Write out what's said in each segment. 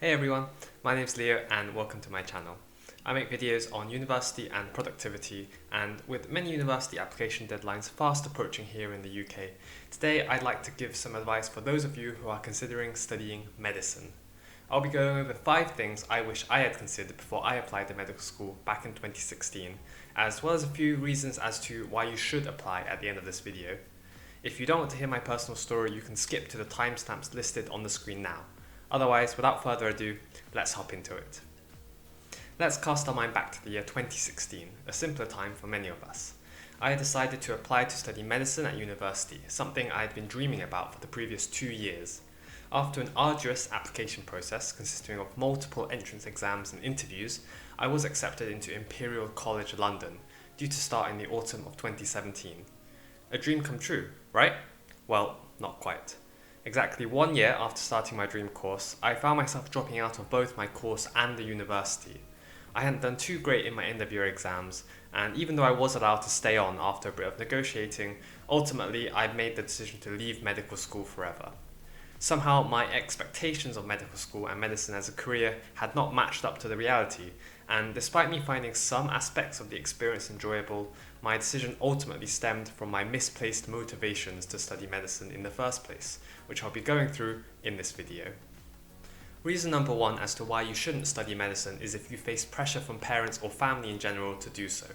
Hey everyone, my name's Leo and welcome to my channel. I make videos on university and productivity, and with many university application deadlines fast approaching here in the UK, today I'd like to give some advice for those of you who are considering studying medicine. I'll be going over 5 things I wish I had considered before I applied to medical school back in 2016, as well as a few reasons as to why you should apply at the end of this video. If you don't want to hear my personal story, you can skip to the timestamps listed on the screen now. Otherwise, without further ado, let's hop into it. Let's cast our mind back to the year 2016, a simpler time for many of us. I had decided to apply to study medicine at university, something I had been dreaming about for the previous 2 years. After an arduous application process consisting of multiple entrance exams and interviews, I was accepted into Imperial College London, due to start in the autumn of 2017. A dream come true, right? Well, not quite. Exactly 1 year after starting my dream course, I found myself dropping out of both my course and the university. I hadn't done too great in my end of year exams, and even though I was allowed to stay on after a bit of negotiating, ultimately I made the decision to leave medical school forever. Somehow my expectations of medical school and medicine as a career had not matched up to the reality, and despite me finding some aspects of the experience enjoyable, my decision ultimately stemmed from my misplaced motivations to study medicine in the first place, which I'll be going through in this video. Reason number 1 as to why you shouldn't study medicine is if you face pressure from parents or family in general to do so.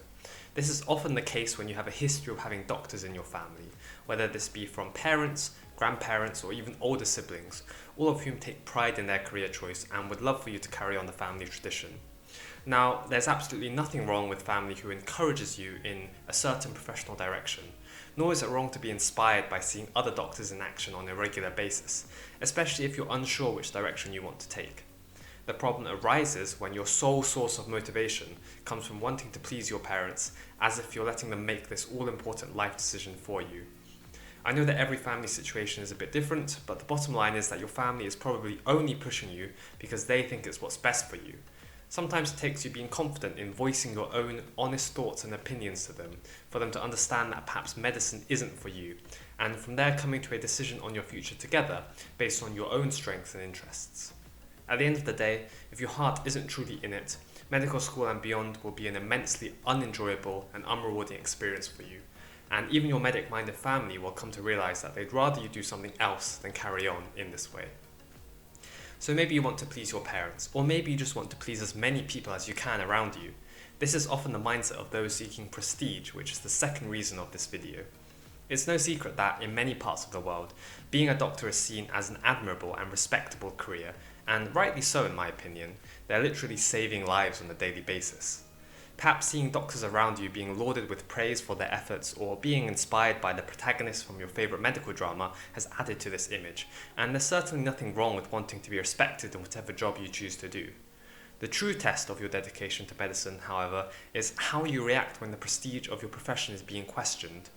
This is often the case when you have a history of having doctors in your family, whether this be from parents, grandparents, or even older siblings, all of whom take pride in their career choice and would love for you to carry on the family tradition. Now, there's absolutely nothing wrong with family who encourages you in a certain professional direction, nor is it wrong to be inspired by seeing other doctors in action on a regular basis, especially if you're unsure which direction you want to take. The problem arises when your sole source of motivation comes from wanting to please your parents, as if you're letting them make this all-important life decision for you. I know that every family situation is a bit different, but the bottom line is that your family is probably only pushing you because they think it's what's best for you. Sometimes it takes you being confident in voicing your own honest thoughts and opinions to them, for them to understand that perhaps medicine isn't for you, and from there coming to a decision on your future together based on your own strengths and interests. At the end of the day, if your heart isn't truly in it, medical school and beyond will be an immensely unenjoyable and unrewarding experience for you, and even your medic-minded family will come to realize that they'd rather you do something else than carry on in this way. So maybe you want to please your parents, or maybe you just want to please as many people as you can around you. This is often the mindset of those seeking prestige, which is the second reason of this video. It's no secret that, in many parts of the world, being a doctor is seen as an admirable and respectable career, and rightly so in my opinion. They're literally saving lives on a daily basis. Perhaps seeing doctors around you being lauded with praise for their efforts, or being inspired by the protagonist from your favourite medical drama has added to this image, and there's certainly nothing wrong with wanting to be respected in whatever job you choose to do. The true test of your dedication to medicine, however, is how you react when the prestige of your profession is being questioned.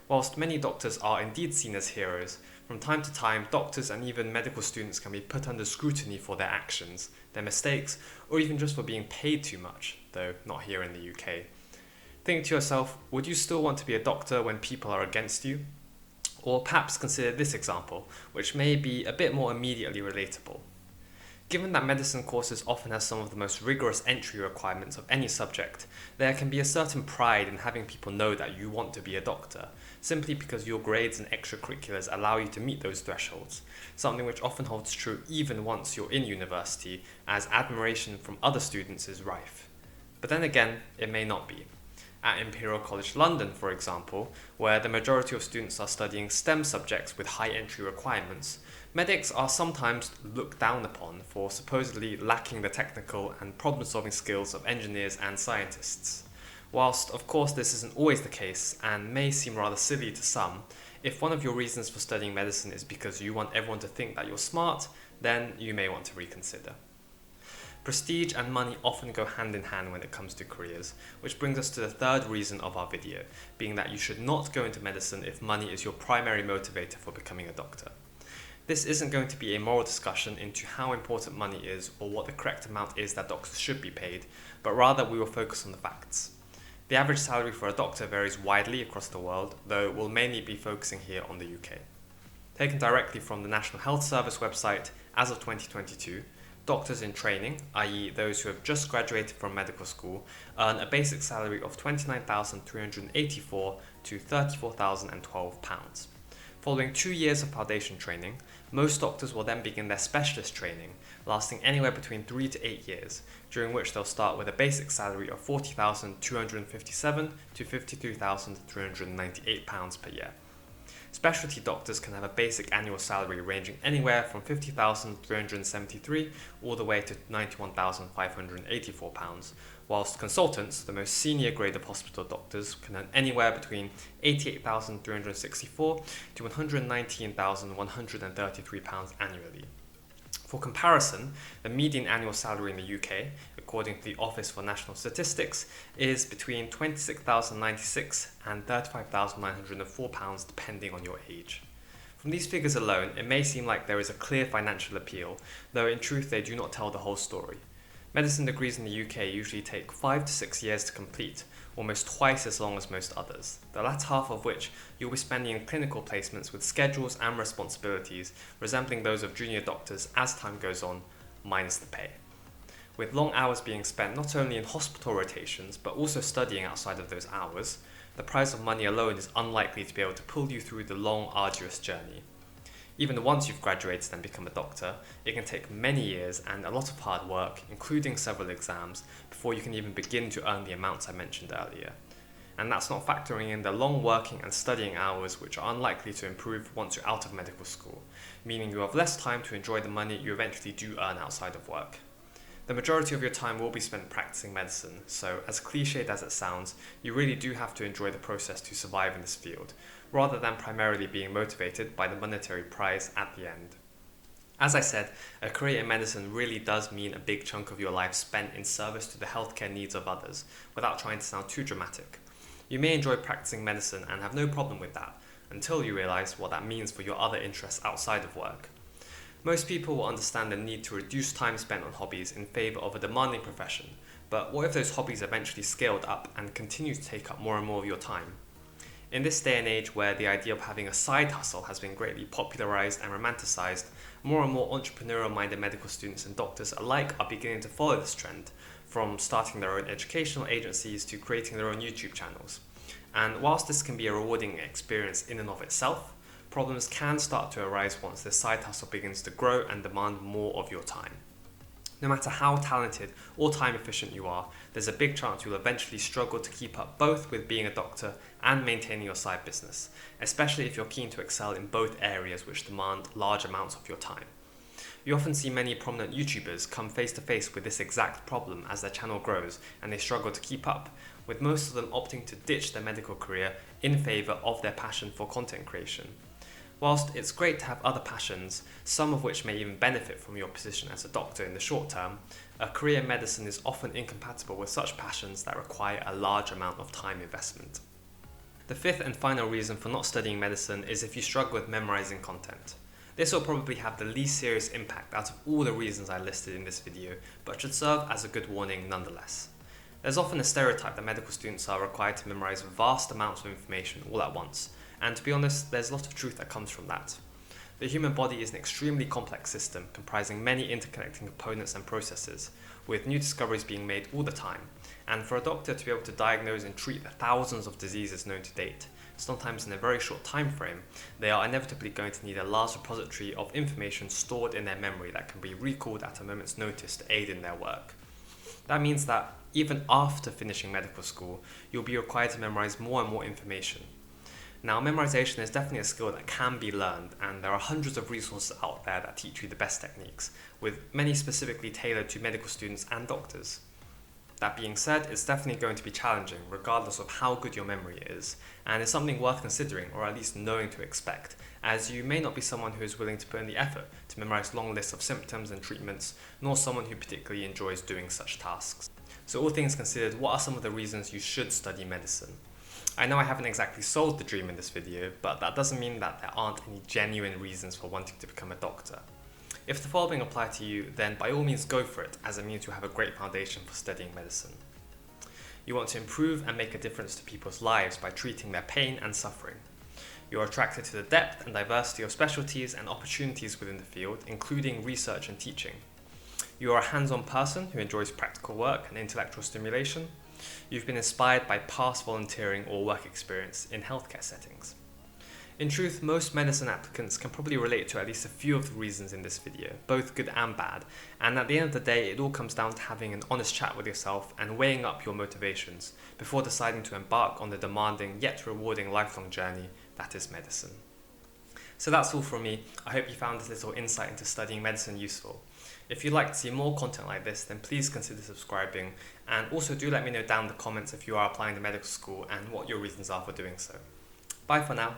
Whilst many doctors are indeed seen as heroes, from time to time doctors and even medical students can be put under scrutiny for their actions, their mistakes, or even just for being paid too much, though not here in the UK. Think to yourself, would you still want to be a doctor when people are against you? Or perhaps consider this example, which may be a bit more immediately relatable. Given that medicine courses often have some of the most rigorous entry requirements of any subject, there can be a certain pride in having people know that you want to be a doctor, simply because your grades and extracurriculars allow you to meet those thresholds, something which often holds true even once you're in university, as admiration from other students is rife. But then again, it may not be. At Imperial College London, for example, where the majority of students are studying STEM subjects with high entry requirements, medics are sometimes looked down upon for supposedly lacking the technical and problem-solving skills of engineers and scientists. Whilst, of course, this isn't always the case and may seem rather silly to some, if one of your reasons for studying medicine is because you want everyone to think that you're smart, then you may want to reconsider. Prestige and money often go hand in hand when it comes to careers, which brings us to the third reason of our video, being that you should not go into medicine if money is your primary motivator for becoming a doctor. This isn't going to be a moral discussion into how important money is or what the correct amount is that doctors should be paid, but rather we will focus on the facts. The average salary for a doctor varies widely across the world, though we'll mainly be focusing here on the UK. Taken directly from the National Health Service website, as of 2022, Doctors in training, i.e. those who have just graduated from medical school, earn a basic salary of £29,384 to £34,012. Following 2 years of foundation training, most doctors will then begin their specialist training, lasting anywhere between 3 to 8 years, during which they'll start with a basic salary of £40,257 to £53,398 per year. Specialty doctors can have a basic annual salary ranging anywhere from £50,373 all the way to £91,584, whilst consultants, the most senior grade of hospital doctors, can earn anywhere between £88,364 to £119,133 annually. For comparison, the median annual salary in the UK, according to the Office for National Statistics, is between £26,096 and £35,904 depending on your age. From these figures alone, it may seem like there is a clear financial appeal, though in truth they do not tell the whole story. Medicine degrees in the UK usually take 5 to 6 years to complete, almost twice as long as most others, the latter half of which you'll be spending in clinical placements with schedules and responsibilities resembling those of junior doctors as time goes on, minus the pay. With long hours being spent not only in hospital rotations but also studying outside of those hours, the price of money alone is unlikely to be able to pull you through the long, arduous journey. Even once you've graduated and become a doctor, it can take many years and a lot of hard work, including several exams, before you can even begin to earn the amounts I mentioned earlier. And that's not factoring in the long working and studying hours which are unlikely to improve once you're out of medical school, meaning you have less time to enjoy the money you eventually do earn outside of work. The majority of your time will be spent practicing medicine, so as cliched as it sounds, you really do have to enjoy the process to survive in this field, rather than primarily being motivated by the monetary prize at the end. As I said, a career in medicine really does mean a big chunk of your life spent in service to the healthcare needs of others, without trying to sound too dramatic. You may enjoy practicing medicine and have no problem with that, until you realise what that means for your other interests outside of work. Most people will understand the need to reduce time spent on hobbies in favour of a demanding profession, but what if those hobbies eventually scaled up and continue to take up more and more of your time? In this day and age where the idea of having a side hustle has been greatly popularised and romanticised, more and more entrepreneurial-minded medical students and doctors alike are beginning to follow this trend, from starting their own educational agencies to creating their own YouTube channels. And whilst this can be a rewarding experience in and of itself, problems can start to arise once this side hustle begins to grow and demand more of your time. No matter how talented or time efficient you are, there's a big chance you'll eventually struggle to keep up both with being a doctor and maintaining your side business, especially if you're keen to excel in both areas which demand large amounts of your time. You often see many prominent YouTubers come face to face with this exact problem as their channel grows and they struggle to keep up, with most of them opting to ditch their medical career in favour of their passion for content creation. Whilst it's great to have other passions, some of which may even benefit from your position as a doctor in the short term, a career in medicine is often incompatible with such passions that require a large amount of time investment. The fifth and final reason for not studying medicine is if you struggle with memorizing content. This will probably have the least serious impact out of all the reasons I listed in this video, but should serve as a good warning nonetheless. There's often a stereotype that medical students are required to memorize vast amounts of information all at once, and to be honest, there's a lot of truth that comes from that. The human body is an extremely complex system comprising many interconnecting components and processes, with new discoveries being made all the time, and for a doctor to be able to diagnose and treat the thousands of diseases known to date, sometimes in a very short time frame, they are inevitably going to need a large repository of information stored in their memory that can be recalled at a moment's notice to aid in their work. That means that even after finishing medical school, you'll be required to memorize more and more information. Now, memorization is definitely a skill that can be learned, and there are hundreds of resources out there that teach you the best techniques, with many specifically tailored to medical students and doctors. That being said, it's definitely going to be challenging, regardless of how good your memory is, and it's something worth considering, or at least knowing to expect, as you may not be someone who is willing to put in the effort to memorize long lists of symptoms and treatments, nor someone who particularly enjoys doing such tasks. So all things considered, what are some of the reasons you should study medicine? I know I haven't exactly sold the dream in this video, but that doesn't mean that there aren't any genuine reasons for wanting to become a doctor. If the following apply to you, then by all means go for it, as it means you have a great foundation for studying medicine. You want to improve and make a difference to people's lives by treating their pain and suffering. You're attracted to the depth and diversity of specialties and opportunities within the field, including research and teaching. You are a hands-on person who enjoys practical work and intellectual stimulation. You've been inspired by past volunteering or work experience in healthcare settings. In truth, most medicine applicants can probably relate to at least a few of the reasons in this video, both good and bad, and at the end of the day, it all comes down to having an honest chat with yourself and weighing up your motivations before deciding to embark on the demanding yet rewarding lifelong journey that is medicine. So that's all from me. I hope you found this little insight into studying medicine useful. If you'd like to see more content like this, then please consider subscribing, and also do let me know down in the comments if you are applying to medical school and what your reasons are for doing so. Bye for now.